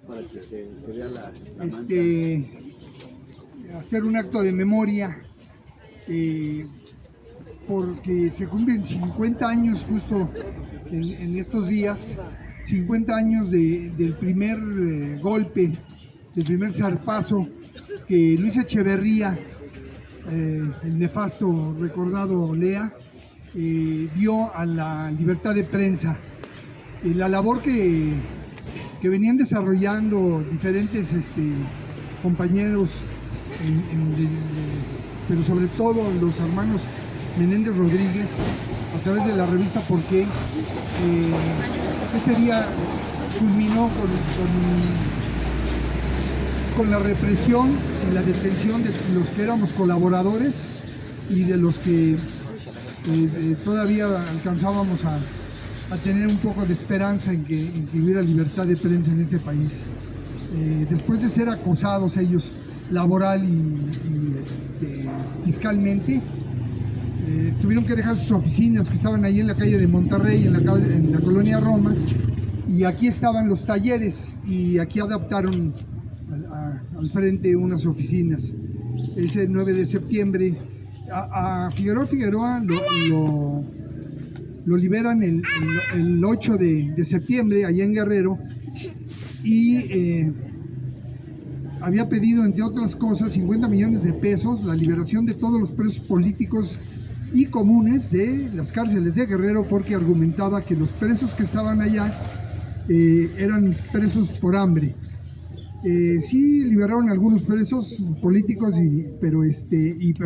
para que se vea la hacer un acto de memoria, porque se cumplen 50 años justo en estos días, 50 años del primer golpe, del primer zarpazo que Luis Echeverría, el nefasto recordado Lea, dio a la libertad de prensa. La labor que venían desarrollando diferentes compañeros, pero sobre todo los hermanos Menéndez Rodríguez, a través de la revista ¿Por qué? Ese día culminó con la represión y la detención de los que éramos colaboradores y de los que todavía alcanzábamos a tener un poco de esperanza en que hubiera libertad de prensa en este país. Después de ser acosados ellos laboral y fiscalmente, tuvieron que dejar sus oficinas que estaban ahí en la calle de Monterrey, en la colonia Roma, y aquí estaban los talleres y aquí adaptaron al frente unas oficinas. Ese 9 de septiembre a Figueroa lo liberan el 8 de septiembre allá en Guerrero, y había pedido, entre otras cosas, 50 millones de pesos, la liberación de todos los presos políticos y comunes de las cárceles de Guerrero, porque argumentaba que los presos que estaban allá eran presos por hambre. Sí liberaron a algunos presos políticos, pero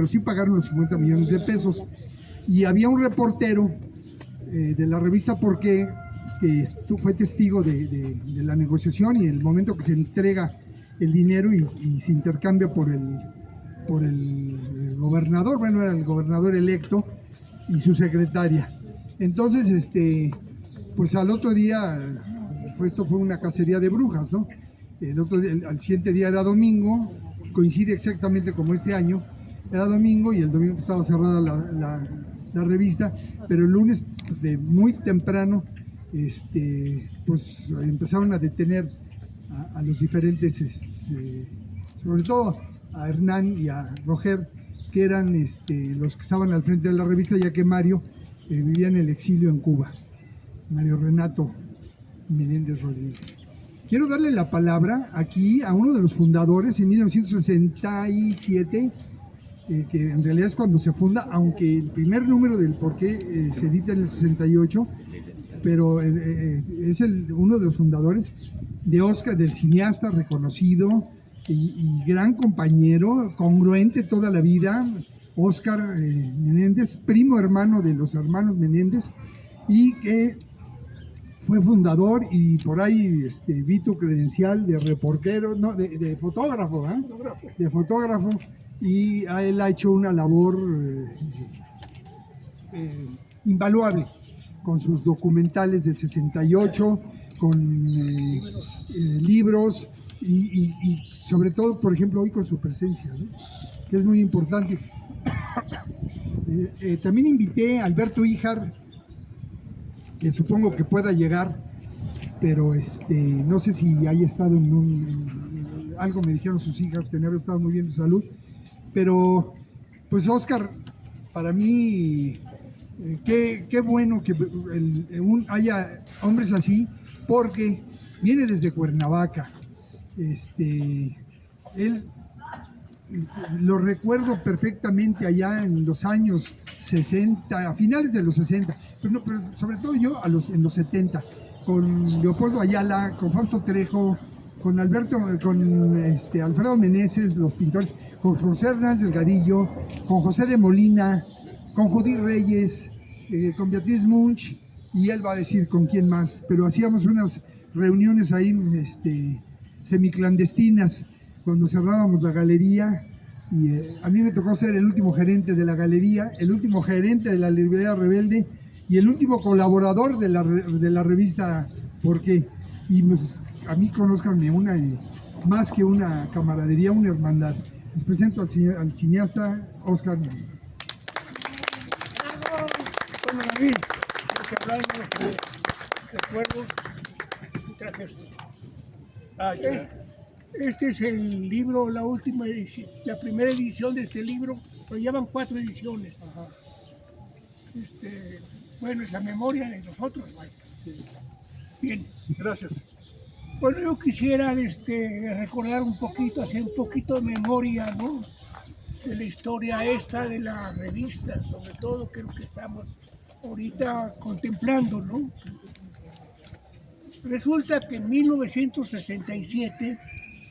sí pagaron los 50 millones de pesos. Y había un reportero de la revista ¿Por qué? Que fue testigo de la negociación y el momento que se entrega el dinero y se intercambia por el gobernador, bueno, era el gobernador electo y su secretaria. Entonces, pues al otro día, esto fue una cacería de brujas, ¿no? Al siguiente día era domingo, coincide exactamente como este año, era domingo y el domingo estaba cerrada la revista, pero el lunes de muy temprano pues empezaron a detener a los diferentes, sobre todo a Hernán y a Roger, que eran los que estaban al frente de la revista, ya que Mario vivía en el exilio en Cuba, Mario Renato Menéndez Rodríguez. Quiero darle la palabra aquí a uno de los fundadores en 1967, que en realidad es cuando se funda, aunque el primer número del Por qué se edita en el 68, pero es uno de los fundadores de Óscar, del cineasta reconocido y gran compañero, congruente toda la vida, Óscar Menéndez, primo hermano de los hermanos Menéndez, y que fue fundador, y por ahí vi tu credencial de reportero, no, de fotógrafo, ¿eh? De fotógrafo, y él ha hecho una labor invaluable con sus documentales del 68, con libros y sobre todo, por ejemplo, hoy con su presencia, ¿no? Que es muy importante. También invité a Alberto Híjar, que supongo que pueda llegar, pero no sé si haya estado en algo me dijeron sus hijas que no había estado muy bien de salud, pero pues Óscar, para mí, qué bueno que haya hombres así, porque viene desde Cuernavaca. Él lo recuerdo perfectamente allá en los años 60, a finales de los 60, pero sobre todo yo en los 70, con Leopoldo Ayala, con Fausto Trejo, con Alfredo Meneses, los pintores, con José Hernández Delgadillo, con José de Molina, con Judith Reyes, con Beatriz Munch, y él va a decir con quién más, pero hacíamos unas reuniones ahí semiclandestinas cuando cerrábamos la galería, y a mí me tocó ser el último gerente de la galería, el último gerente de la librería Rebelde y el último colaborador de la revista ¿Por qué? Y pues, a mí conózcanme más que una camaradería, una hermandad. Les presento al cineasta Óscar Menéndez. Bueno, David, lo que hablamos de recuerdos, gracias. Ah, ya. Este es el libro, la última edición, la primera edición de este libro, pero llevan 4 ediciones. Ajá. Bueno, es la memoria de nosotros, vaya. Sí. Bien. Gracias. Bueno, yo quisiera recordar un poquito, hacer un poquito de memoria, ¿no? De la historia esta de la revista, sobre todo, que es lo que estamos ahorita contemplando, ¿no? Resulta que en 1967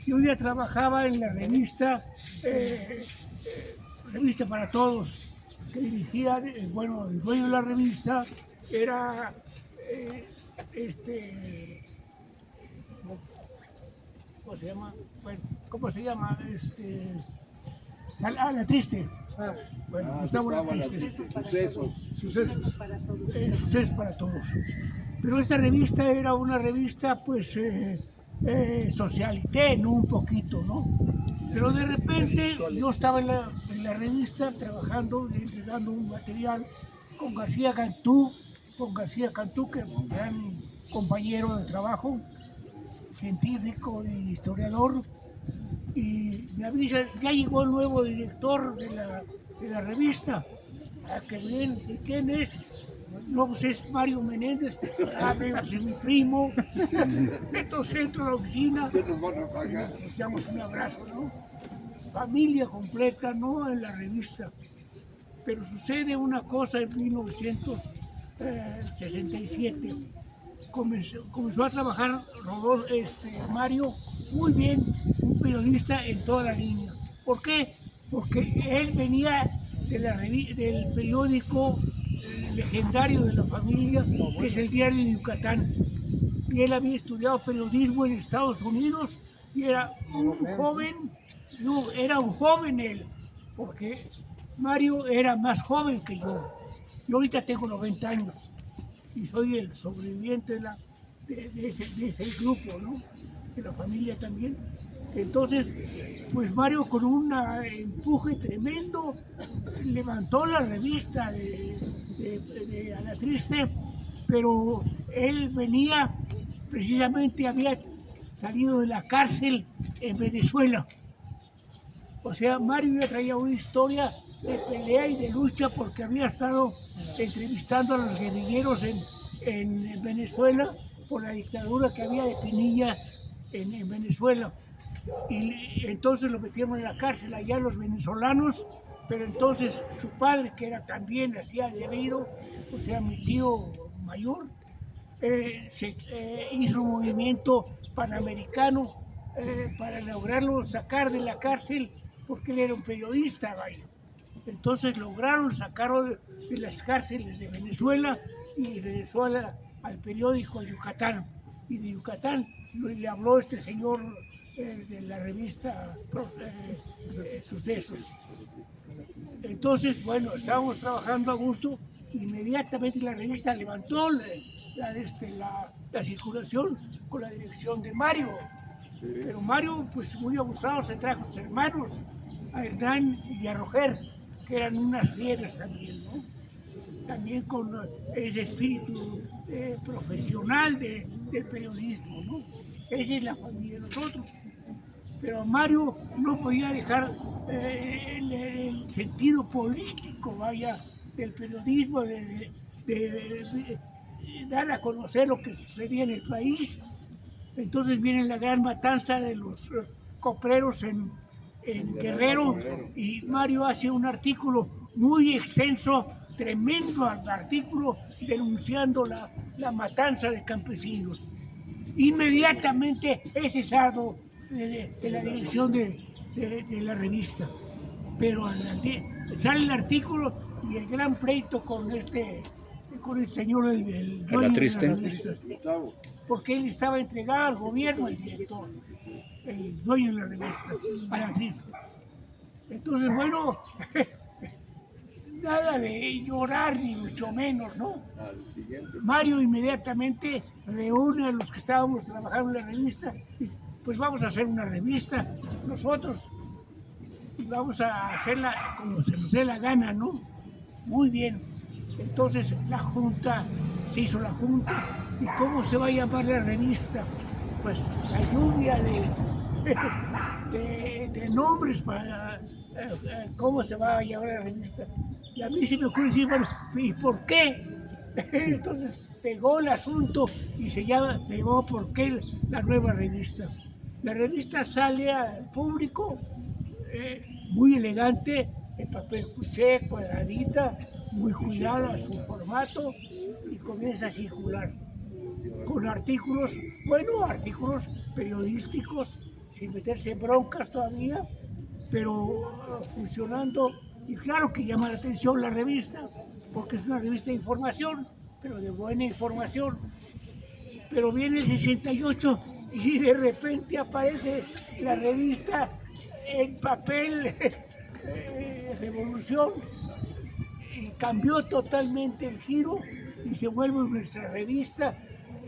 yo ya trabajaba en la Revista para Todos, que dirigía, bueno, el dueño de la revista era ¿cómo se llama? La Triste. Bueno, Gustavo La Triste. Sucesos. Sucesos para Todos. Pero esta revista era una revista, pues, socialité, ¿no? Un poquito, ¿no? Pero de repente yo estaba en la revista trabajando, entregando un material con García Cantú, que es un gran compañero de trabajo, científico y historiador, y me avisa, ya llegó el nuevo director de la revista. Ah, qué bien, ¿y quién es? No, pues es Mario Menéndez, pues es mi primo. Entonces entro a la oficina, nos damos un abrazo, ¿no? Familia completa, ¿no? En la revista. Pero sucede una cosa en 1967. Comenzó a trabajar Mario muy bien, un periodista en toda la línea. ¿Por qué? Porque él venía del periódico legendario de la familia, que es el Diario de Yucatán. Y él había estudiado periodismo en Estados Unidos y era un joven él, porque Mario era más joven que yo. Yo ahorita tengo 90 años y soy el sobreviviente de ese grupo, ¿no? De la familia también. Entonces, pues Mario, con un empuje tremendo, levantó la revista de A la Triste, pero él venía, precisamente había salido de la cárcel en Venezuela. O sea, Mario ya traía una historia de pelea y de lucha porque había estado entrevistando a los guerrilleros en Venezuela por la dictadura que había de Pinilla en Venezuela. Y entonces lo metieron en la cárcel allá los venezolanos, pero entonces su padre, que era también hacía debido, o sea, mi tío mayor, hizo un movimiento panamericano para lograrlo sacar de la cárcel, porque él era un periodista, vaya. Entonces lograron sacarlo de las cárceles de Venezuela y regresó al periódico Yucatán. Y de Yucatán le habló este señor de la revista Sucesos. Entonces, bueno, estábamos trabajando a gusto, inmediatamente la revista levantó la circulación con la dirección de Mario. Pero Mario, pues muy abusado, se trajo a sus hermanos, a Hernán y a Roger, que eran unas fieras también, ¿no? También con ese espíritu profesional del periodismo, ¿no? Esa es la familia de nosotros. Pero Mario no podía dejar el sentido político, vaya, del periodismo, de dar a conocer lo que sucedía en el país. Entonces viene la gran matanza de los copreros en Guerrero y Mario hace un artículo muy extenso, tremendo artículo, denunciando la matanza de campesinos. Inmediatamente es cesado de la dirección de la revista. Pero sale el artículo y el gran pleito con el señor, el dueño La Triste. de la revista, porque él estaba entregado al gobierno, el director, el dueño de la revista, a la Triste. Entonces, bueno, nada de llorar ni mucho menos, ¿no? Mario inmediatamente reúne a los que estábamos trabajando en la revista y dice, pues vamos a hacer una revista nosotros y vamos a hacerla como se nos dé la gana, ¿no? Muy bien. Entonces se hizo la junta, y ¿cómo se va a llamar la revista? pues la lluvia de nombres para cómo se va a llamar la revista. Y a mí se me ocurre decir, bueno, ¿y por qué? Entonces pegó el asunto y se llamó ¿Por qué la nueva revista? La revista sale al público muy elegante, en papel cuché, cuadradita, muy cuidada su formato, y comienza a circular con artículos, bueno, artículos periodísticos, sin meterse en broncas todavía, pero funcionando. Y claro que llama la atención la revista, porque es una revista de información, pero de buena información. Pero viene el 68 y de repente aparece la revista en papel Revolución, y cambió totalmente el giro y se vuelve nuestra revista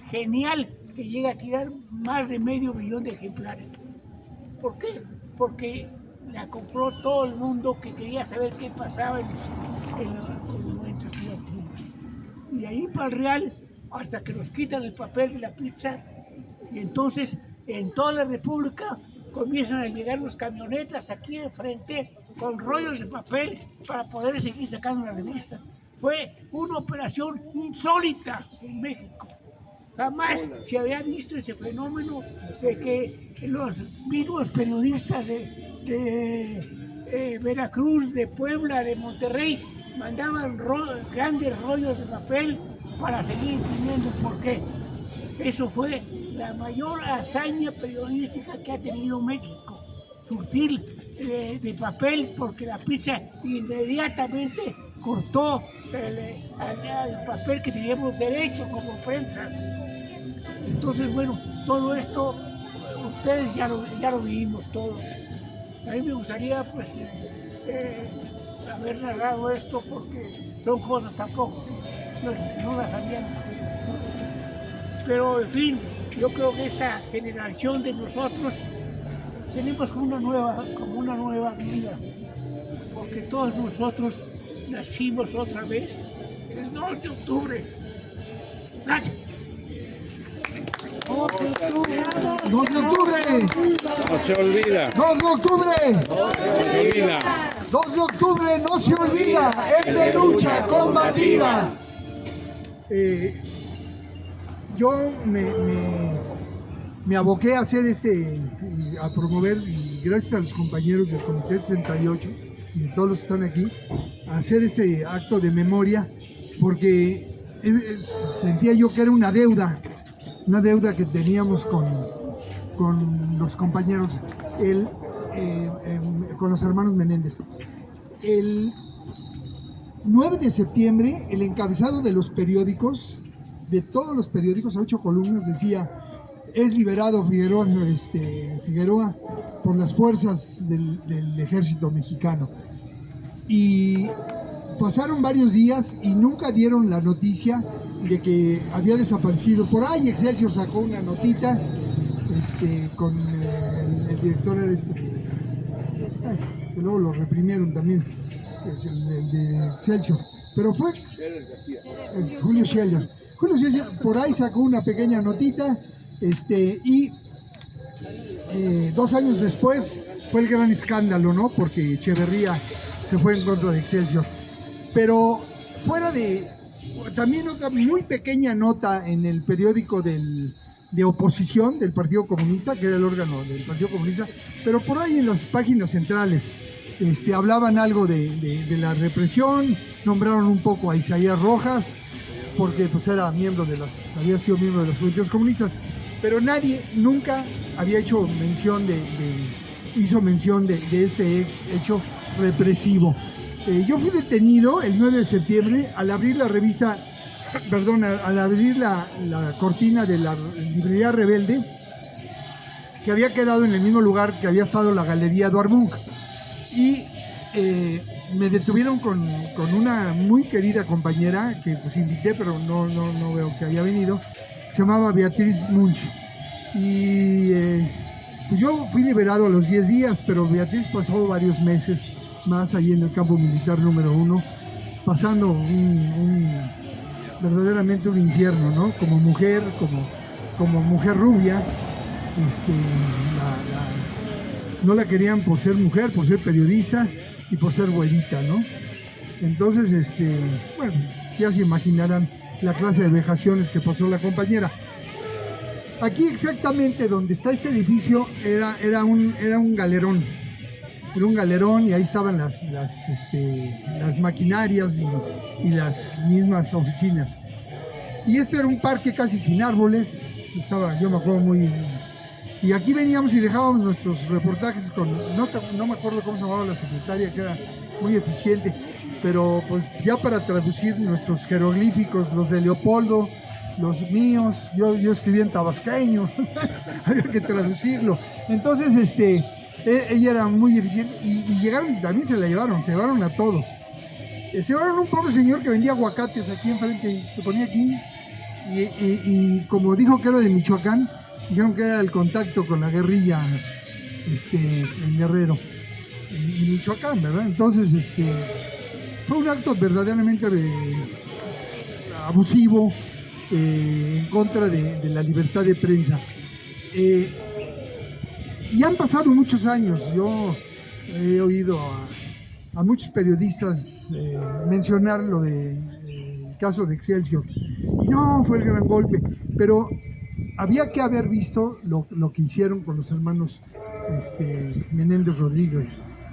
genial, que llega a tirar más de 500 000 de ejemplares. ¿Por qué? Porque la compró todo el mundo que quería saber qué pasaba en los monumentos estudiantiles. Y de ahí para el Real, hasta que nos quitan el papel de la pizza, y entonces en toda la República comienzan a llegar las camionetas aquí enfrente con rollos de papel para poder seguir sacando la revista. Fue una operación insólita en México. Jamás se había visto ese fenómeno de que los mismos periodistas de Veracruz, de Puebla, de Monterrey, mandaban grandes rollos de papel para seguir imprimiendo. ¿Por qué? Eso fue la mayor hazaña periodística que ha tenido México, surtir de papel, porque la pizza inmediatamente cortó al papel que teníamos derecho como prensa. Entonces, bueno, todo esto ustedes ya lo vivimos todos. A mí me gustaría pues haber narrado esto, porque son cosas tampoco no las sabían ustedes. Pero en fin, yo creo que esta generación de nosotros tenemos como una nueva vida, porque todos nosotros nacimos otra vez el 2 de octubre. Gracias. 2 de octubre. No se olvida. 2 de octubre. No se olvida. 2 de octubre no se olvida. Es de lucha combativa. Yo me aboqué a hacer a promover, y gracias a los compañeros del Comité 68 y todos los que están aquí, a hacer este acto de memoria, porque sentía yo que era una deuda que teníamos con los compañeros, con los hermanos Menéndez. El 9 de septiembre, el encabezado de los periódicos, de todos los periódicos, a 8 columnas, decía: es liberado Figueroa por las fuerzas del ejército mexicano. Y pasaron varios días y nunca dieron la noticia de que había desaparecido. Por ahí Excelsior sacó una notita con el director que luego lo reprimieron también, el de Excelsior, pero fue Julio Scheller. Julio Scheller por ahí sacó una pequeña notita, y 2 años después fue el gran escándalo, ¿no? Porque Echeverría se fue en contra de Excelsior. Pero fuera de... También otra muy pequeña nota en el periódico de oposición del Partido Comunista, que era el órgano del Partido Comunista, pero por ahí en las páginas centrales hablaban algo de la represión, nombraron un poco a Isaías Rojas, porque pues había sido miembro de las juventudes comunistas, pero nadie nunca había hecho mención hizo mención de este hecho represivo. Yo fui detenido el 9 de septiembre al abrir la revista, al abrir la cortina de la librería Rebelde, que había quedado en el mismo lugar que había estado la Galería Eduard Munch. Y me detuvieron con una muy querida compañera que pues invité, pero no veo que haya venido. Se llamaba Beatriz Munch. Y pues yo fui liberado a los 10 días, pero Beatriz pasó varios meses más ahí en el campo militar número 1, pasando verdaderamente un infierno, ¿no? Como mujer rubia, no la querían por ser mujer, por ser periodista y por ser güerita, ¿no? Entonces, bueno, ya se imaginarán la clase de vejaciones que pasó la compañera. Aquí exactamente donde está este edificio era un galerón. Era un galerón y ahí estaban las maquinarias y las mismas oficinas. Y era un parque casi sin árboles, yo me acuerdo muy... Y aquí veníamos y dejábamos nuestros reportajes con... No me acuerdo cómo se llamaba la secretaria, que era muy eficiente, pero pues ya para traducir nuestros jeroglíficos, los de Leopoldo, los míos, yo escribía en tabasqueño, había que traducirlo. Entonces, ella era muy eficiente y llegaron, también se llevaron a todos. Se llevaron un pobre señor que vendía aguacates aquí enfrente, se ponía aquí, y como dijo que era de Michoacán, dijeron que era el contacto con la guerrilla en Guerrero, en Michoacán, ¿verdad? Entonces, fue un acto verdaderamente abusivo en contra de la libertad de prensa. Y han pasado muchos años. Yo he oído a muchos periodistas mencionar lo del caso de Excelsior. No, fue el gran golpe, pero había que haber visto lo que hicieron con los hermanos Menéndez Rodríguez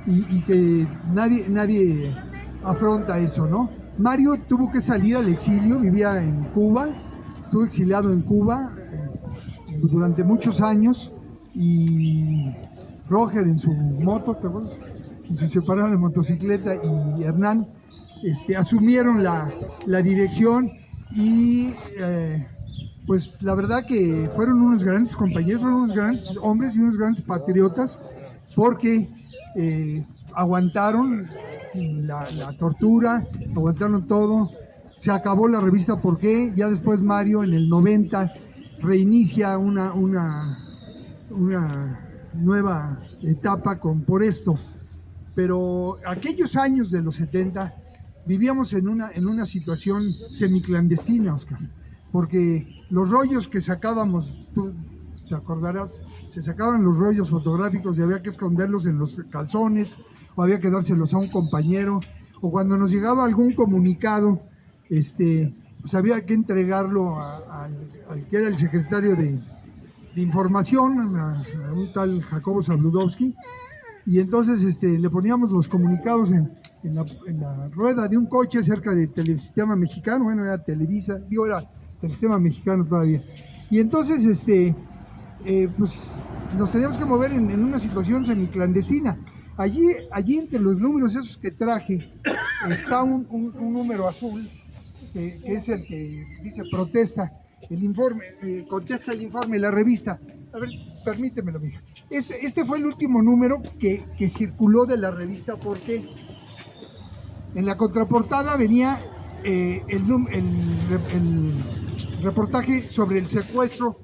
y que nadie afronta eso, ¿no? Mario tuvo que salir al exilio, vivía en Cuba, estuvo exiliado en Cuba durante muchos años, y Roger en su moto, ¿te acuerdas? Y se separaron en motocicleta, y Hernán asumieron la dirección, y pues la verdad que fueron unos grandes compañeros, fueron unos grandes hombres y unos grandes patriotas, porque aguantaron la tortura, aguantaron todo. Se acabó la revista ¿Por qué? Ya después Mario en el 90 reinicia una nueva etapa Por Esto. Pero aquellos años de los 70 vivíamos en una situación semiclandestina, Oscar, porque los rollos que sacábamos, tú te acordarás, se sacaban los rollos fotográficos y había que esconderlos en los calzones, o había que dárselos a un compañero, o cuando nos llegaba algún comunicado, pues había que entregarlo al que era el secretario de Información, a un tal Jacobo Zabludowski, y entonces le poníamos los comunicados en la rueda de un coche cerca de Telesistema Mexicano. Bueno, era Televisa, era Telesistema Mexicano todavía, y entonces pues nos teníamos que mover en una situación semiclandestina. Allí entre los números esos que traje está un número azul, que es el que dice protesta el informe, contesta el informe, la revista. A ver, permítemelo, mija. Este fue el último número que circuló de la revista, porque en la contraportada venía el reportaje sobre el secuestro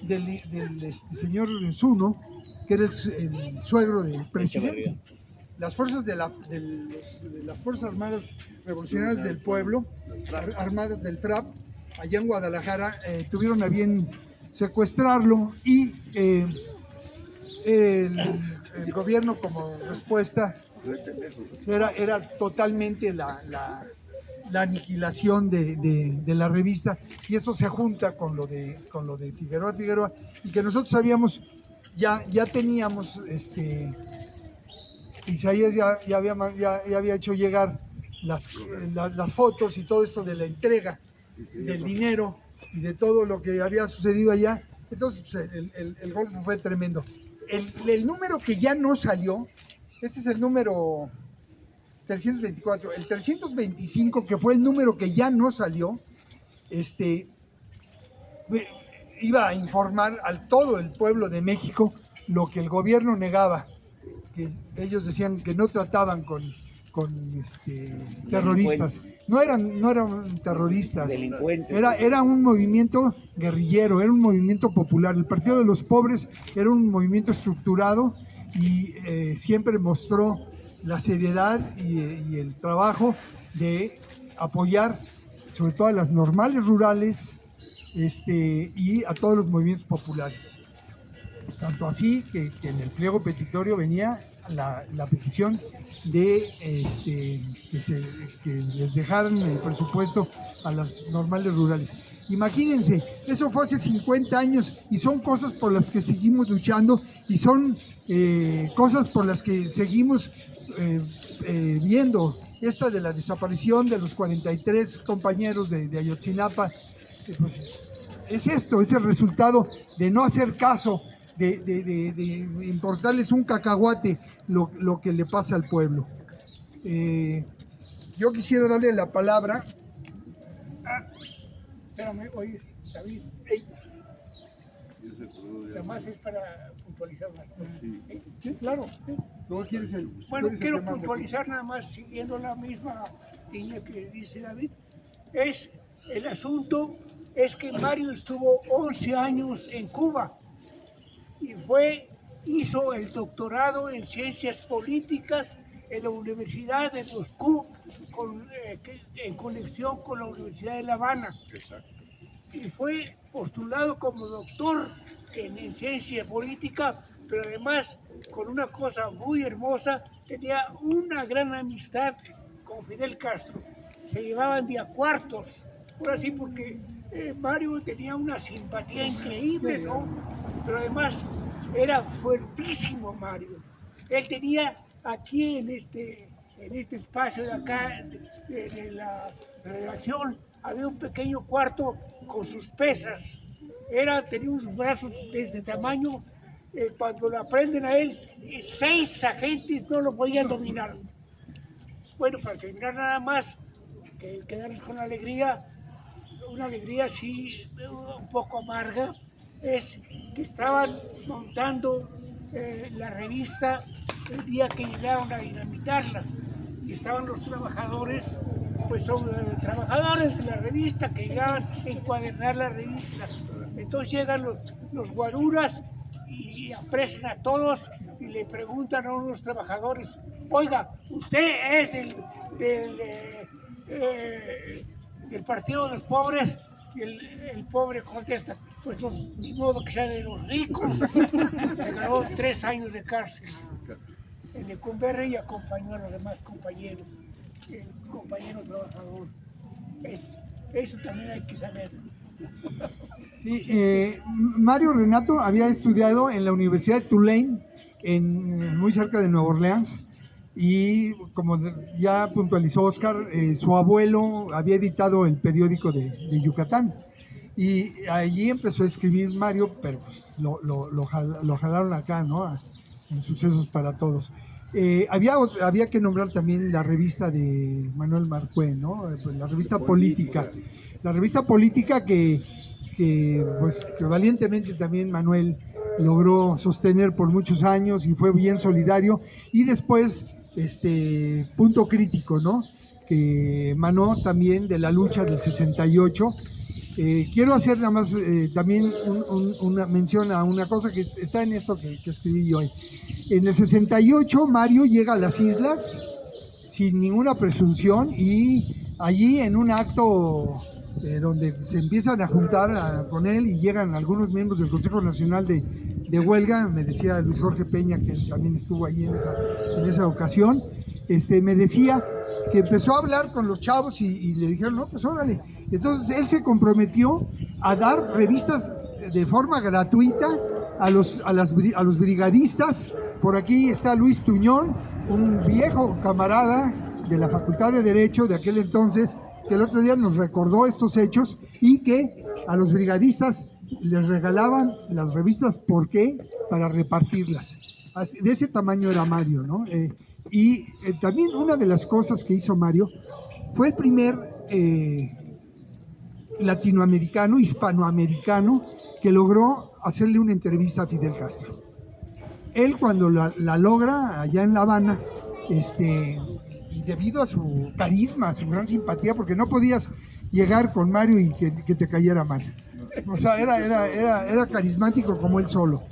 del señor Zuno, que era el suegro del presidente. Las fuerzas de las Fuerzas Armadas Revolucionarias del Pueblo, armadas del FRAP, allá en Guadalajara, tuvieron a bien secuestrarlo, y el gobierno, como respuesta, era totalmente la aniquilación de la revista, y esto se junta con lo de Figueroa, y que nosotros sabíamos, ya teníamos, Isaías ya había hecho llegar las fotos y todo esto de la entrega del dinero y de todo lo que había sucedido allá. Entonces pues, el golpe fue tremendo. El número que ya no salió, este es el número 324, el 325, que fue el número que ya no salió, iba a informar a todo el pueblo de México lo que el gobierno negaba, que ellos decían que no trataban con terroristas. No eran terroristas. Delincuentes. Era un movimiento guerrillero, era un movimiento popular. El Partido de los Pobres era un movimiento estructurado, y siempre mostró la seriedad y el trabajo de apoyar sobre todo a las normales rurales, y a todos los movimientos populares. Tanto así que en el pliego petitorio venía la petición de que les dejaran el presupuesto a las normales rurales. Imagínense, eso fue hace 50 años y son cosas por las que seguimos luchando y son cosas por las que seguimos viendo. Esta de la desaparición de los 43 compañeros de Ayotzinapa, pues es esto, es el resultado de no hacer caso, de importarles un cacahuate lo que le pasa al pueblo. Yo quisiera darle la palabra. Espérame, oye, David. Además es para puntualizar unas cosas. Sí, claro. ¿Cómo quieres el, Bueno, quieres el quiero tema? puntualizar nada más, siguiendo la misma línea que dice David. El asunto es que Mario estuvo 11 años en Cuba y hizo el doctorado en ciencias políticas en la Universidad de Moscú, en conexión con la Universidad de La Habana. Exacto. Y fue postulado como doctor en ciencia política, pero además con una cosa muy hermosa, tenía una gran amistad con Fidel Castro. Se llevaban de a cuartos, ahora sí, porque Mario tenía una simpatía increíble, ¿no? Pero además era fuertísimo Mario. Él tenía aquí en este espacio de acá, de la redacción, había un pequeño cuarto con sus pesas. Tenía unos brazos de este tamaño. Cuando lo aprenden a él, 6 agentes no lo podían dominar. Bueno, para terminar nada más, quedarnos con alegría, una alegría así un poco amarga, es que estaban montando la revista el día que llegaron a dinamitarla. Y estaban los trabajadores, pues son trabajadores de la revista que llegaban a encuadernar la revista. Entonces llegan los guaruras y apresan a todos y le preguntan a unos trabajadores: oiga, ¿usted es del Partido de los Pobres? Y el pobre contesta: pues no, ni modo que sea de los ricos. Se ganó 3 años de cárcel en Lecumberri y acompañó a los demás compañeros, el compañero trabajador. Eso también hay que saber. Sí, Mario Renato había estudiado en la Universidad de Tulane, muy cerca de Nueva Orleans, y como ya puntualizó Oscar, su abuelo había editado el periódico de Yucatán, y allí empezó a escribir Mario, pero pues, lo jalaron acá, ¿no? En Sucesos para Todos. Había que nombrar también la revista de Manuel Marcué, ¿no? La revista Política. La revista Política que valientemente también Manuel logró sostener por muchos años y fue bien solidario. Y después, Punto Crítico, ¿no? Que emanó también de la lucha del 68. Quiero hacer nada más también una mención a una cosa que está en esto que escribí yo hoy. En el 68 Mario llega a las islas sin ninguna presunción y allí en un acto donde se empiezan a juntar con él y llegan algunos miembros del Consejo Nacional de Huelga, me decía Luis Jorge Peña, que también estuvo ahí en esa ocasión, me decía que empezó a hablar con los chavos y le dijeron: no, pues órale. Entonces él se comprometió a dar revistas de forma gratuita a los brigadistas. Por aquí está Luis Tuñón, un viejo camarada de la Facultad de Derecho de aquel entonces, que el otro día nos recordó estos hechos y que a los brigadistas les regalaban las revistas. ¿Por qué? Para repartirlas. De ese tamaño era Mario, ¿no? Y también una de las cosas que hizo Mario fue el primer latinoamericano, hispanoamericano, que logró hacerle una entrevista a Fidel Castro. Él, cuando la logra allá en La Habana, y debido a su carisma, a su gran simpatía, porque no podías llegar con Mario y que te cayera mal. O sea, era carismático como él solo.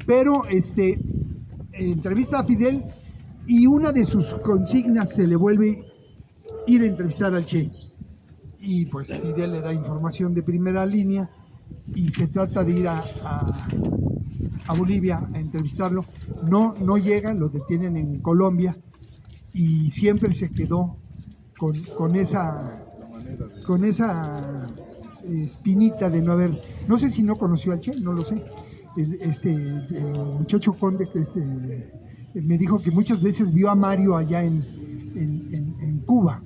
Pero entrevista a Fidel y una de sus consignas se le vuelve ir a entrevistar al Che. Y pues Fidel le da información de primera línea y se trata de ir a a Bolivia a entrevistarlo. No llega, lo detienen en Colombia y siempre se quedó con esa espinita de no haber, no sé si no conoció al Che, no lo sé. El muchacho Conde que me dijo que muchas veces vio a Mario allá en Cuba,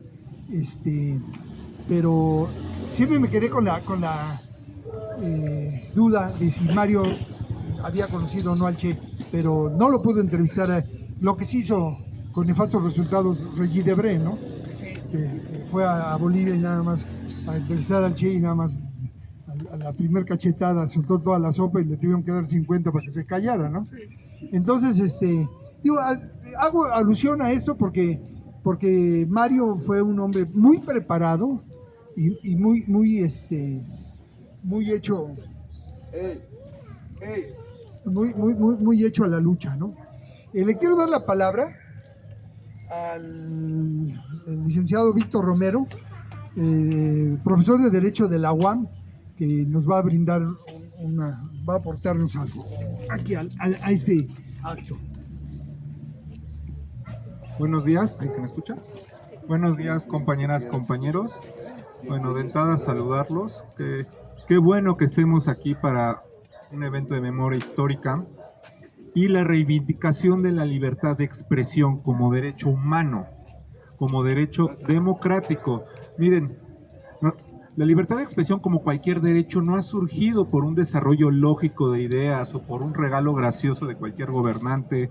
pero siempre me quedé con la duda de si Mario había conocido o no al Che, pero no lo pude entrevistar. Lo que sí hizo con nefastos resultados Regis Debray, ¿no? Que fue a Bolivia y nada más a entrevistar al Che y nada más a la primer cachetada soltó toda la sopa y le tuvieron que dar 50 para que se callara, ¿no? Entonces, hago alusión a esto porque Mario fue un hombre muy preparado y muy hecho, muy hecho a la lucha, ¿no? Le quiero dar la palabra al licenciado Víctor Romero, profesor de Derecho de la UAM, que nos va a brindar va a aportarnos algo aquí a este acto. Buenos días, ¿ahí se me escucha? Buenos días, compañeras, compañeros. Bueno, de entrada saludarlos. Qué bueno que estemos aquí para un evento de memoria histórica y la reivindicación de la libertad de expresión como derecho humano, como derecho democrático. Miren, la libertad de expresión, como cualquier derecho, no ha surgido por un desarrollo lógico de ideas o por un regalo gracioso de cualquier gobernante,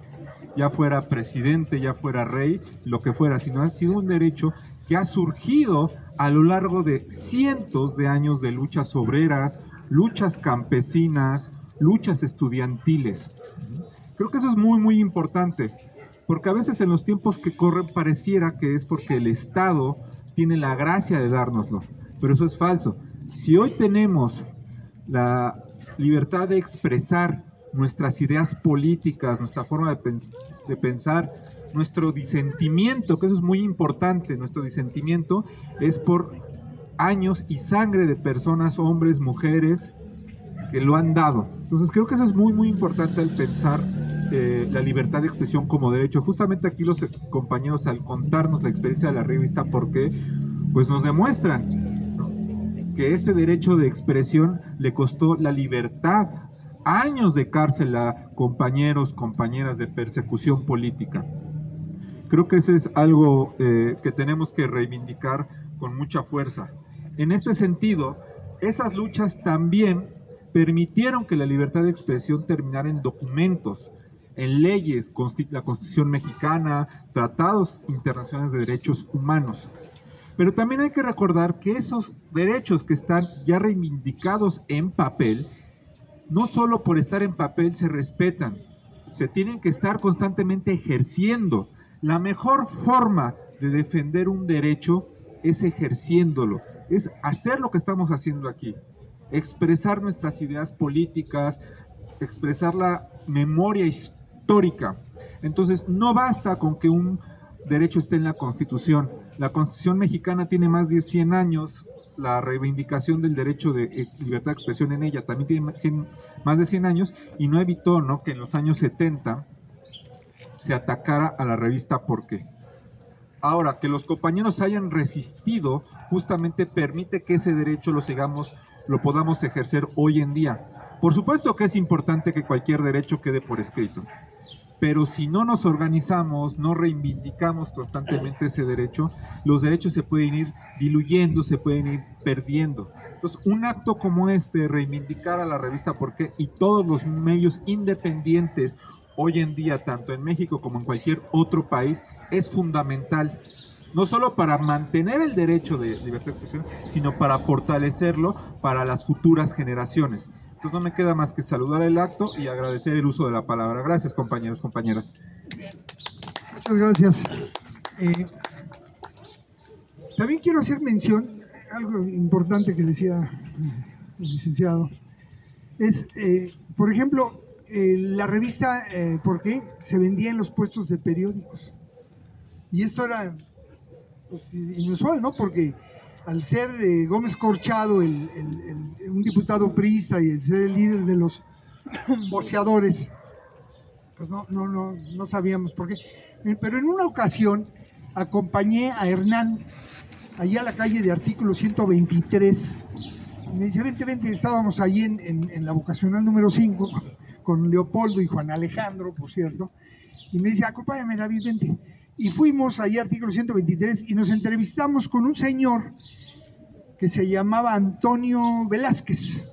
ya fuera presidente, ya fuera rey, lo que fuera, sino ha sido un derecho que ha surgido a lo largo de cientos de años de luchas obreras, luchas campesinas, luchas estudiantiles. Creo que eso es muy importante, porque a veces en los tiempos que corren pareciera que es porque el Estado tiene la gracia de dárnoslo, pero eso es falso. Si hoy tenemos la libertad de expresar nuestras ideas políticas, nuestra forma de pensar, nuestro disentimiento, que eso es muy importante, nuestro disentimiento es por años y sangre de personas, hombres, mujeres, que lo han dado. Entonces creo que eso es muy importante al pensar la libertad de expresión como derecho. Justamente aquí los compañeros, al contarnos la experiencia de la revista Porque, pues nos demuestran, ¿no?, que ese derecho de expresión le costó la libertad, años de cárcel a compañeros, compañeras de persecución política. Creo que eso es algo que tenemos que reivindicar con mucha fuerza. En este sentido, esas luchas también permitieron que la libertad de expresión terminara en documentos, en leyes, la Constitución mexicana, tratados internacionales de derechos humanos. Pero también hay que recordar que esos derechos que están ya reivindicados en papel, no solo por estar en papel se respetan, se tienen que estar constantemente ejerciendo. La mejor forma de defender un derecho es ejerciéndolo, es hacer lo que estamos haciendo aquí, expresar nuestras ideas políticas, expresar la memoria histórica. Entonces no basta con que un derecho esté en la Constitución. La Constitución mexicana tiene más de 100 años, la reivindicación del derecho de libertad de expresión en ella también tiene más de 100 años, y no evitó, ¿no?, que en los años 70 se atacara a la revista Porque. Ahora, que los compañeros hayan resistido justamente permite que ese derecho lo podamos ejercer hoy en día. Por supuesto que es importante que cualquier derecho quede por escrito, pero si no nos organizamos, no reivindicamos constantemente ese derecho, los derechos se pueden ir diluyendo, se pueden ir perdiendo. Entonces, un acto como este, reivindicar a la revista Porque y todos los medios independientes hoy en día, tanto en México como en cualquier otro país, es fundamental. No solo para mantener el derecho de libertad de expresión, sino para fortalecerlo para las futuras generaciones. Entonces no me queda más que saludar el acto y agradecer el uso de la palabra. Gracias, compañeros, compañeras. Muchas gracias. También quiero hacer mención, algo importante que decía el licenciado, es, por ejemplo, la revista ¿Por qué? Se vendía en los puestos de periódicos. Y esto era pues, inusual, ¿no? Porque al ser Gómez Corchado un diputado priista y el ser el líder de los voceadores. Pues no sabíamos por qué. Pero en una ocasión acompañé a Hernán allá a la calle de Artículo 123. Me dice, vente, estábamos allí en la vocacional número 5 con Leopoldo y Juan Alejandro, por cierto, y me dice, acompáñame David, vente. Y fuimos allí a Artículo 123 y nos entrevistamos con un señor que se llamaba Antonio Velázquez.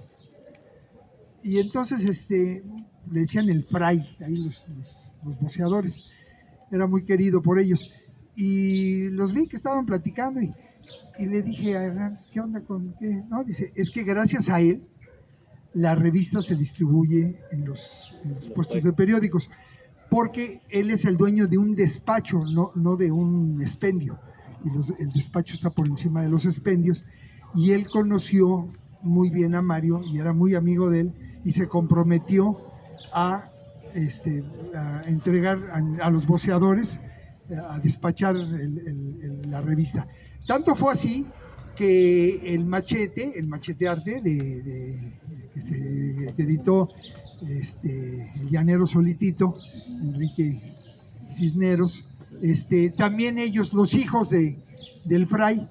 Y entonces le decían el fray, ahí los voceadores, era muy querido por ellos. Y los vi que estaban platicando y le dije a Hernán, ¿qué onda con qué? No, dice, es que gracias a él la revista se distribuye en los puestos de periódicos, porque él es el dueño de un despacho, no de un expendio, y el despacho está por encima de los expendios, y él conoció muy bien a Mario y era muy amigo de él y se comprometió a entregar a los voceadores, a despachar la revista. Tanto fue así que el machete arte que se editó el llanero solitito, Enrique Cisneros, también ellos, los hijos del fray,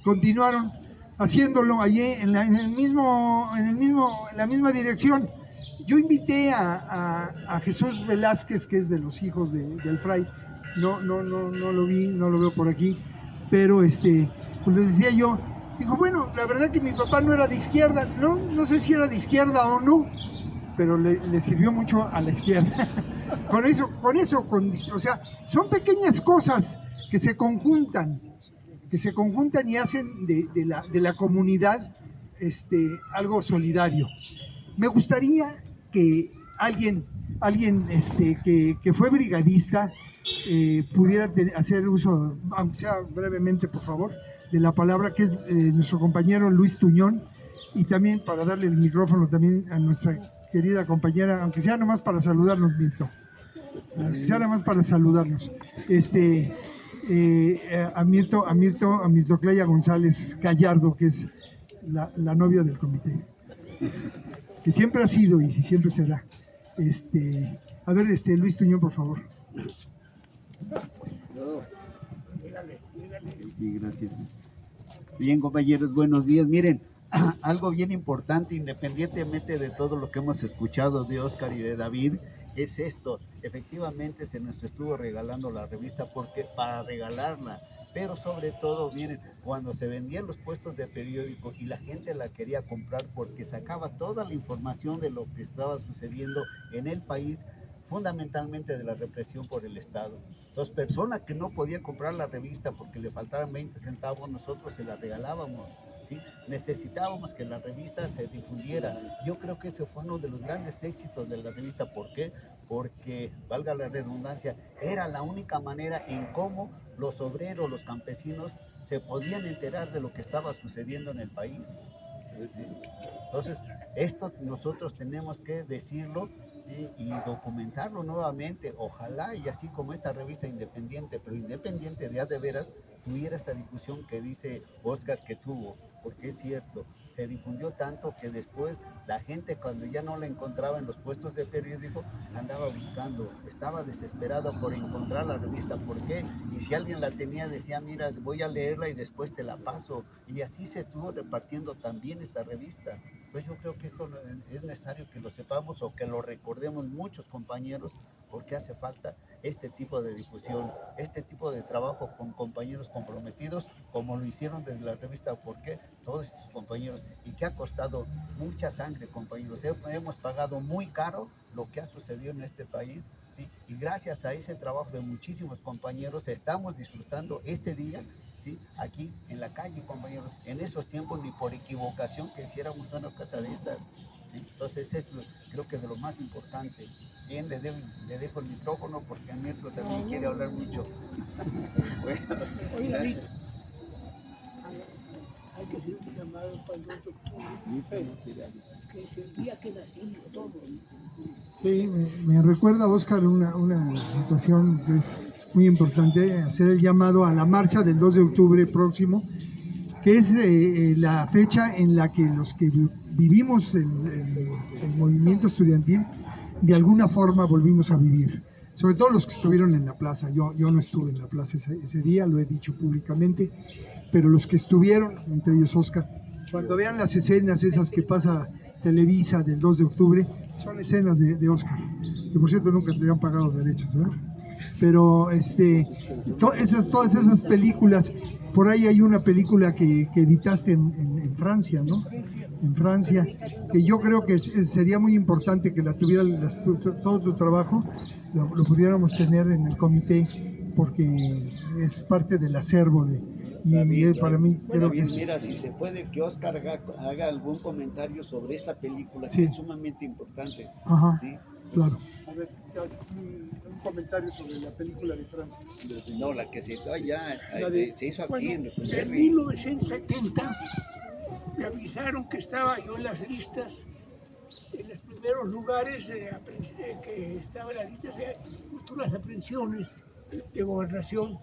continuaron haciéndolo allí en la misma dirección. Yo invité a Jesús Velázquez, que es de los hijos del fray, no lo vi, no lo veo por aquí, pero pues les decía yo, dijo, bueno, la verdad que mi papá no era de izquierda, no sé si era de izquierda o no, pero le sirvió mucho a la izquierda. O sea, son pequeñas cosas que se conjuntan y hacen de la comunidad algo solidario. Me gustaría que alguien que fue brigadista pudiera hacer uso, aunque sea brevemente, por favor, de la palabra, que es nuestro compañero Luis Tuñón, y también para darle el micrófono también a nuestra querida compañera, aunque sea nomás para saludarnos, Mirto, aunque sea nomás para saludarnos, a Mirto Cleya González Gallardo, que es la novia del comité, que siempre ha sido y siempre será. A ver, Luis Tuñón, por favor. Sí, gracias. Bien, compañeros, buenos días. Miren, algo bien importante, independientemente de todo lo que hemos escuchado de Oscar y de David, es esto. Efectivamente se nos estuvo regalando la revista porque para regalarla, pero sobre todo, miren, cuando se vendían los puestos de periódico y la gente la quería comprar porque sacaba toda la información de lo que estaba sucediendo en el país, fundamentalmente de la represión por el Estado. Entonces, personas que no podían comprar la revista porque le faltaban 20 centavos, nosotros se la regalábamos, ¿sí? Necesitábamos que la revista se difundiera. Yo creo que ese fue uno de los grandes éxitos de la revista. ¿Por qué? Porque, valga la redundancia, era la única manera en cómo los obreros, los campesinos, se podían enterar de lo que estaba sucediendo en el país. Entonces, esto nosotros tenemos que decirlo y documentarlo nuevamente. Ojalá, y así como esta revista independiente, pero independiente de veras, tuviera esa difusión que dice Oscar que tuvo, porque es cierto, se difundió tanto que después la gente, cuando ya no la encontraba en los puestos de periódico, la andaba buscando, estaba desesperado por encontrar la revista. ¿Por qué? Y si alguien la tenía, decía, mira, voy a leerla y después te la paso, y así se estuvo repartiendo también esta revista. Entonces yo creo que esto es necesario que lo sepamos o que lo recordemos muchos compañeros, porque hace falta este tipo de difusión, este tipo de trabajo con compañeros comprometidos, como lo hicieron desde la revista. ¿Por qué? Todos estos compañeros, y que ha costado mucha sangre, compañeros. Hemos pagado muy caro lo que ha sucedido en este país, ¿sí? Y gracias a ese trabajo de muchísimos compañeros estamos disfrutando este día, ¿sí? Aquí en la calle, compañeros. En esos tiempos ni por equivocación que hiciéramos una cosa de estas, ¿sí? Entonces esto creo que es de lo más importante. Bien, le dejo el micrófono porque Mirko también quiere hablar mucho. Bueno, Oye, David, hay que hacer un llamado para el 2 de octubre, que es el día que nacimos todos. Sí, me recuerda, Oscar, una situación que es muy importante, hacer el llamado a la marcha del 2 de octubre próximo, que es la fecha en la que los que vivimos el movimiento estudiantil, de alguna forma volvimos a vivir. Sobre todo los que estuvieron en la plaza. Yo no estuve en la plaza ese día, lo he dicho públicamente, pero los que estuvieron, entre ellos Oscar, cuando vean las escenas esas que pasa Televisa del 2 de octubre, son escenas de Oscar, que por cierto nunca te habían pagado derechos, ¿verdad? Pero todas esas películas, por ahí hay una película que editaste en Francia, ¿no? En Francia, que yo creo que sería muy importante que la tuviera todo tu trabajo, lo pudiéramos tener en el comité, porque es parte del acervo David, para mí creo que David, mira, si se puede que Oscar haga algún comentario sobre esta película, que Sí. es sumamente importante. Ajá, ¿Sí? claro. A ver, un comentario sobre la película de Francia. No, la que se hizo aquí Bueno, en en Lecumberri. 1970 me avisaron que estaba yo en las listas, en los primeros lugares que estaba en las listas de futuras aprehensiones de gobernación.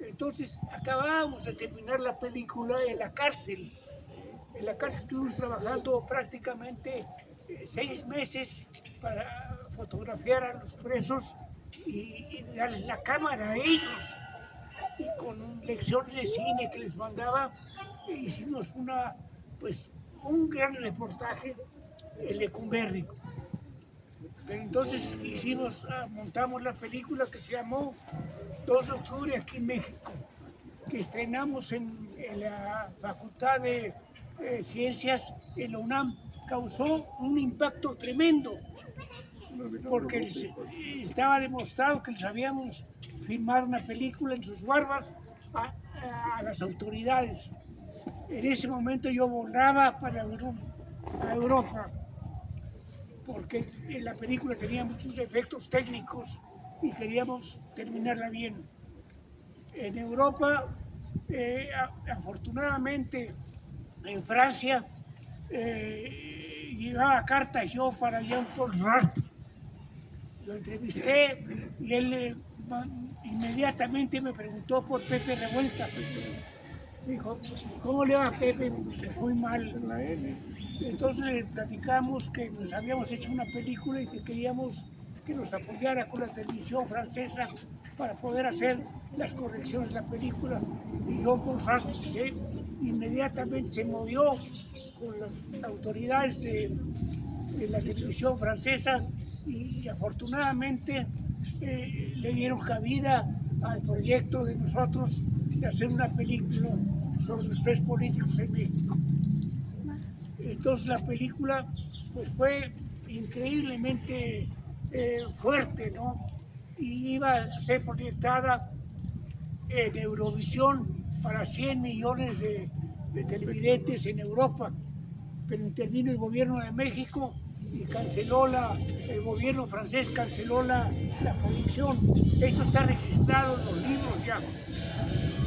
Entonces acabábamos de terminar la película en la cárcel. En la cárcel estuvimos trabajando prácticamente 6 meses para fotografiar a los presos y darles la cámara a ellos. Y con lecciones de cine que les mandaba, hicimos un gran reportaje en Lecumberri. Pero entonces montamos la película que se llamó 2 de octubre aquí en México, que estrenamos en la Facultad de Ciencias en la UNAM. Causó un impacto tremendo, porque estaba demostrado que les habíamos filmado una película en sus barbas a las autoridades. En ese momento yo volaba para Europa, porque la película tenía muchos efectos técnicos y queríamos terminarla bien. En Europa, afortunadamente, en Francia, llevaba cartas yo para Jean-Paul Sartre. Lo entrevisté y él inmediatamente me preguntó por Pepe Revuelta. Dijo, ¿cómo le va a Pepe? Muy mal. Entonces le platicamos que nos habíamos hecho una película y que queríamos que nos apoyara con la televisión francesa para poder hacer las correcciones de la película. Y Jean-Paul Sartre inmediatamente se movió con las autoridades de la televisión francesa y afortunadamente le dieron cabida al proyecto de nosotros de hacer una película sobre los presos políticos en México. Entonces la película pues, fue increíblemente fuerte, ¿no? Y iba a ser proyectada en Eurovisión para 100 millones de televidentes en Europa, pero intervino el gobierno de México y el gobierno francés canceló la producción. Eso está registrado en los libros ya.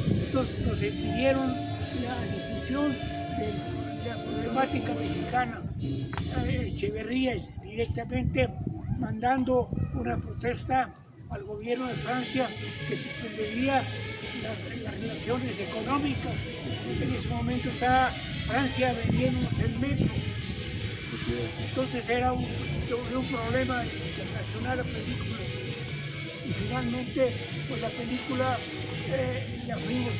Entonces nos impidieron la difusión de la problemática mexicana. Echeverría directamente mandando una protesta al gobierno de Francia que suspendería las relaciones económicas. En ese momento estaba Francia vendiéndonos el metro. Entonces era un problema internacional la película. Y finalmente, pues la película la fuimos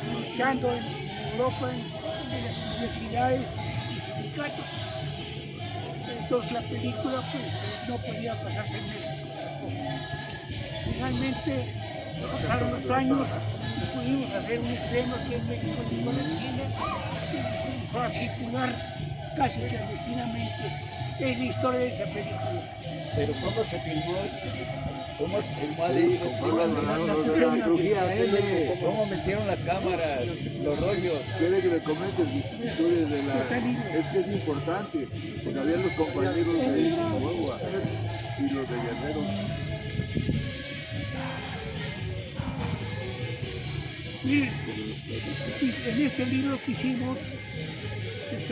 publicando en Europa, en las universidades y sindicatos. Entonces la película pues no podía pasarse en México. Finalmente pasaron los años y pudimos hacer un estreno aquí en México en la Escuela de Cine y comenzó a circular casi clandestinamente. Es la historia de esa película. Pero ¿cómo se filmó? ¿Cómo se filmó adentro? ¿Cómo metieron las cámaras, los rollos? Quiere que me comentes vicisitudes de la... Es que es importante, porque había los compañeros de Chihuahua y los de Guerrero. Miren, en este libro que hicimos, es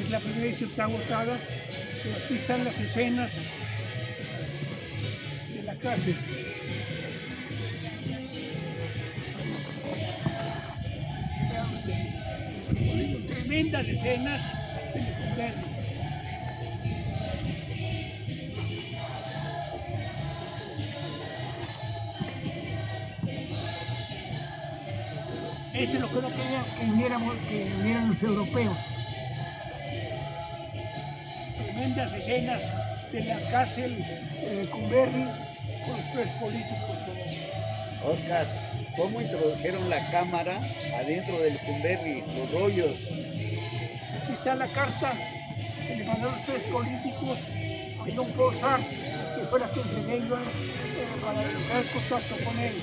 la primera edición, está agotada, pero aquí están las escenas de la cárcel. tremendas escenas de Lecumberri. Esto es lo que no querían que vieran los europeos. Tremendas escenas de la cárcel de Lecumberri con los presos políticos. Oscar, ¿cómo introdujeron la cámara adentro del Lecumberri, los rollos? Aquí está la carta que le mandaron los presos políticos a John Paul Sartre, que fue la que entregué yo para lograr contacto con él.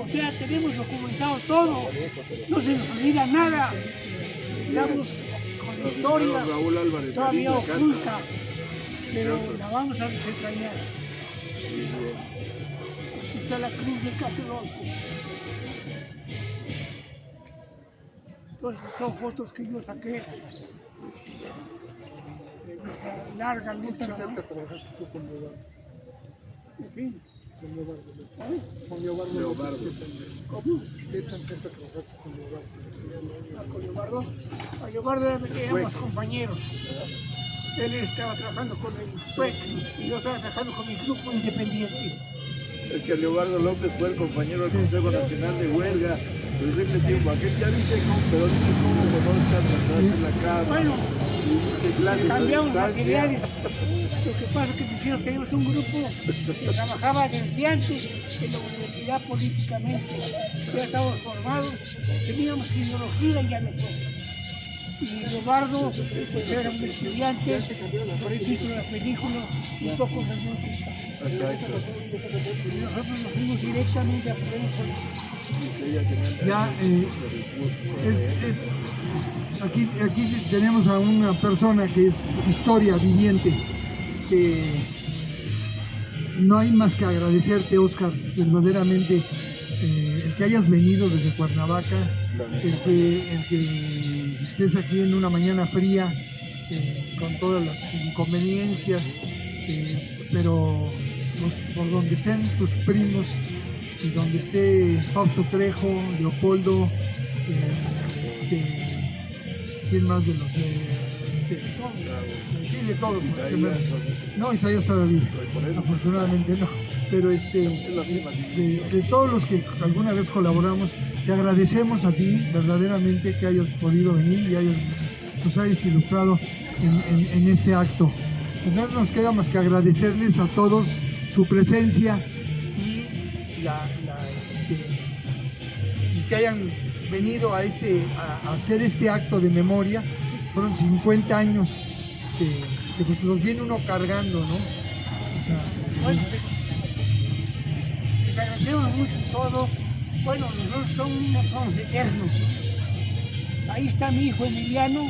O sea, tenemos documentado todo, no se nos olvida nada. Estamos con la historia Raúl Álvarez, todavía la carta. oculta, pero la vamos a desentrañar. Aquí está la cruz de Tlatelolco. Entonces son fotos que yo saqué de nuestra larga lucha, ¿no? En fin. Con Leobardo. ¿Cómo? ¿Qué tan cerca trabajaste con Leobardo? ¿Con Leobardo? A Leobardo éramos compañeros. Él estaba trabajando con el PEC y yo estaba trabajando con mi grupo independiente. Es que Leobardo López fue el compañero del Consejo Nacional de Huelga desde ese tiempo. Aquel ya dice cómo, pero dice cómo conozcas en la cama. Bueno, Y viste clases a cambiamos distancia. materiales. Lo que pasa es que nosotros teníamos un grupo que trabajaba desde antes en la universidad políticamente. Ya estábamos formados, teníamos ideología ya nosotros. Y Leobardo, pues era un estudiante, por eso hizo la película Un poco romántica. Exacto. Y nosotros nos fuimos directamente a problemas políticos. Ella tenía- Ya, aquí tenemos a una persona que es historia viviente, que no hay más que agradecerte, Oscar, verdaderamente, el que hayas venido desde Cuernavaca, el que estés aquí en una mañana fría, con todas las inconveniencias, pero por donde estén tus primos, y donde esté Fausto Trejo, Leopoldo, ¿quién más de los? Sí, de todos. No, Isaías todavía, afortunadamente no. Pero de todos los que alguna vez colaboramos, te agradecemos a ti verdaderamente que hayas podido venir y nos hayas ilustrado en este acto. No nos queda más que agradecerles a todos su presencia y que hayan venido a hacer este acto de memoria. Fueron 50 años que pues los viene uno cargando, ¿no? O sea, Bueno, les agradecemos mucho todo. Bueno, nosotros no somos eternos. Ahí está mi hijo Emiliano,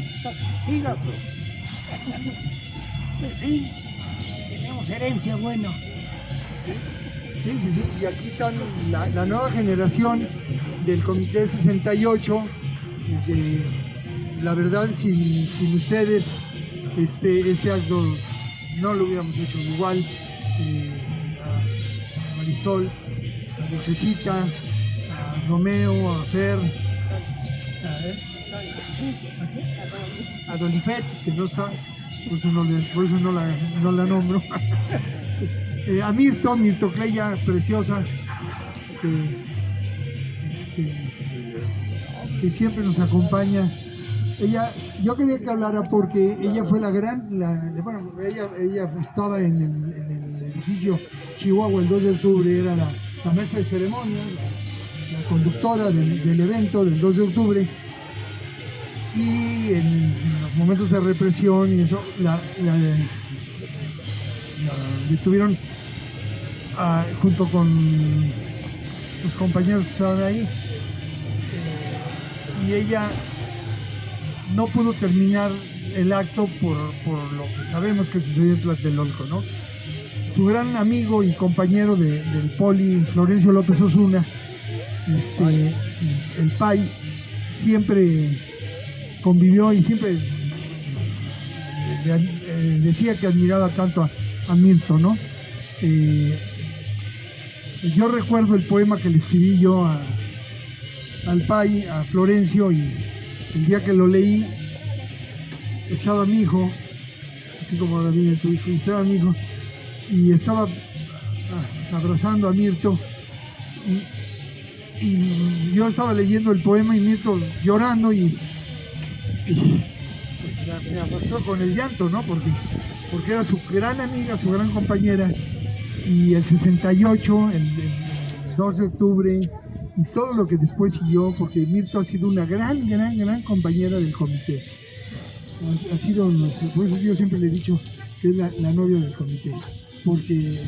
siga. En fin, tenemos herencia buena. sí. Y aquí están la nueva generación del Comité 68. La verdad, sin ustedes, este acto no lo hubiéramos hecho igual. A Marisol, a Dulcecita, a Romeo, a Fer, a Dolifet, que no está, por eso no la nombro. A Mirto Cleya, preciosa, que siempre nos acompaña. Yo quería que hablara porque ella fue ella estaba en el edificio Chihuahua el 2 de octubre, era la mesa de ceremonia, la conductora del evento del 2 de octubre, y en los momentos de represión y eso, la detuvieron junto con los compañeros que estaban ahí, y ella no pudo terminar el acto por lo que sabemos que sucedió en Tlatelolco, ¿no? Su gran amigo y compañero del Poli, Florencio López Osuna, el PAI, siempre convivió y siempre decía que admiraba tanto a Mirto, ¿no? Yo recuerdo el poema que le escribí yo al PAI, a Florencio, y El día que lo leí, estaba mi hijo, así como ahora viene tu hijo, y estaba mi hijo, y estaba abrazando a Mirto, y yo estaba leyendo el poema y Mirto llorando, y pues me arrastró con el llanto, ¿no? Porque era su gran amiga, su gran compañera, y el 68, el 2 de octubre, y todo lo que después siguió, porque Mirto ha sido una gran compañera del comité. Ha sido, por eso yo siempre le he dicho que es la novia del comité, porque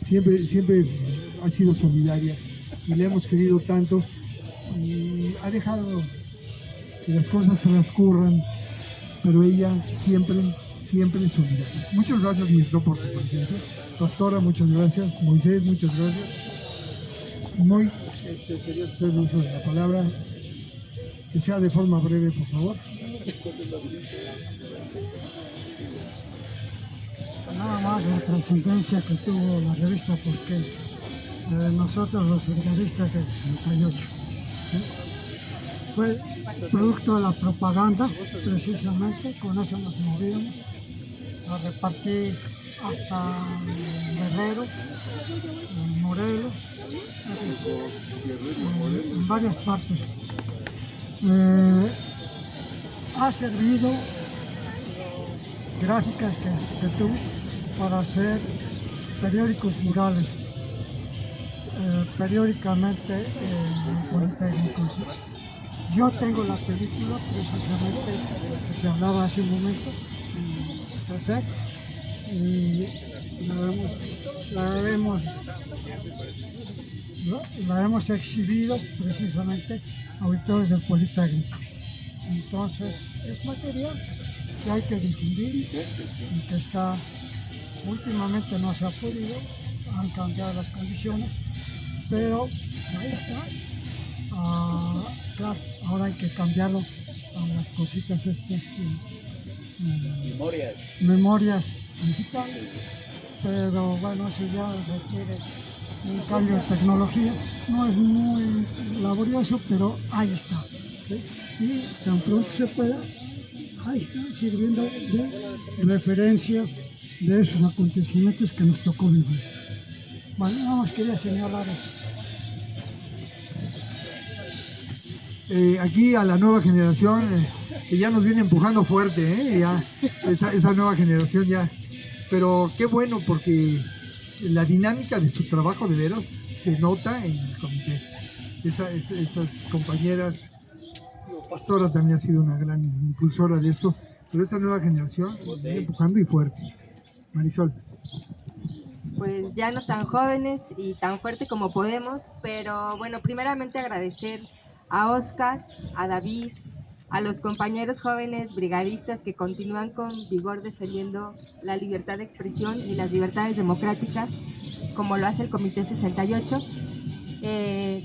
siempre ha sido solidaria y le hemos querido tanto, y ha dejado que las cosas transcurran, pero ella siempre solidaria. Muchas gracias, Mirto, por tu presencia. Pastora, muchas gracias. Moisés, muchas gracias. Muy, querías hacer uso de la palabra, que sea de forma breve, por favor. Nada más la trascendencia que tuvo la revista, porque nosotros los brigadistas del 68, ¿sí? Fue producto de la propaganda, precisamente, con eso nos movimos a repartir hasta Guerrero, en Morelos, en varias partes. Ha servido gráficas que se tuvo para hacer periódicos murales, periódicamente en Politécnico. ¿Sí? Yo tengo la película, precisamente, que se hablaba hace un momento, en hacer, y la hemos exhibido precisamente a auditores del Politécnico. Entonces, es material que hay que difundir y que últimamente no se ha podido, han cambiado las condiciones, pero ahí está. Claro, ahora hay que cambiarlo a las cositas estas, memorias digitales, pero bueno, eso ya requiere un cambio de tecnología. No es muy laborioso, pero ahí está, ¿sí? Y tan pronto se pueda, ahí está, sirviendo de referencia de esos acontecimientos que nos tocó vivir. Bueno, nada más quería señalar eso. Aquí a la nueva generación, que ya nos viene empujando fuerte, ya, esa nueva generación ya, pero qué bueno, porque la dinámica de su trabajo de veras se nota en el comité. Esas compañeras, Pastora también ha sido una gran impulsora de esto, pero esa nueva generación viene empujando y fuerte. Marisol. Pues ya no tan jóvenes y tan fuerte como podemos, pero bueno, primeramente agradecer a Oscar, a David, a los compañeros jóvenes brigadistas que continúan con vigor defendiendo la libertad de expresión y las libertades democráticas, como lo hace el Comité 68.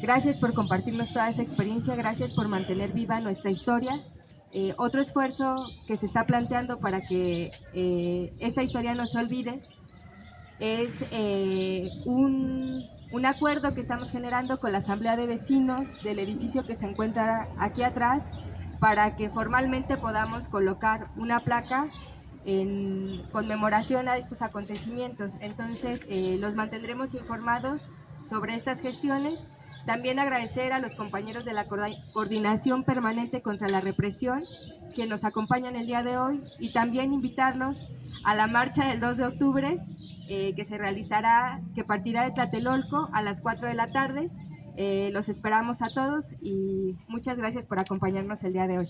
Gracias por compartirnos toda esa experiencia, gracias por mantener viva nuestra historia. Otro esfuerzo que se está planteando para que esta historia no se olvide es un acuerdo que estamos generando con la Asamblea de Vecinos del edificio que se encuentra aquí atrás, para que formalmente podamos colocar una placa en conmemoración a estos acontecimientos. Entonces, los mantendremos informados sobre estas gestiones. También agradecer a los compañeros de la Coordinación Permanente contra la Represión que nos acompañan el día de hoy, y también invitarlos a la marcha del 2 de octubre que se realizará, que partirá de Tlatelolco a las 4 de la tarde. Los esperamos a todos y muchas gracias por acompañarnos el día de hoy.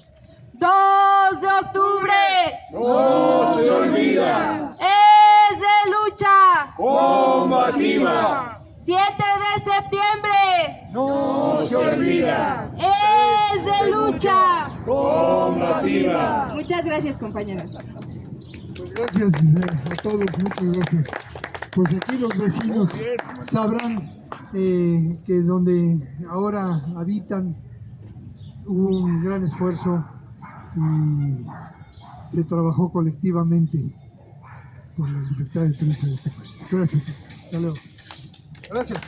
2 de octubre ¡No se olvida! es de lucha ¡Combativa! 7 de septiembre ¡No se olvida! es de lucha ¡Combativa! Muchas gracias, compañeros. Pues gracias a todos, muchas gracias. Pues aquí los vecinos sabrán que donde ahora habitan hubo un gran esfuerzo y se trabajó colectivamente por la libertad de prensa de este país. Gracias. Hasta luego. Gracias.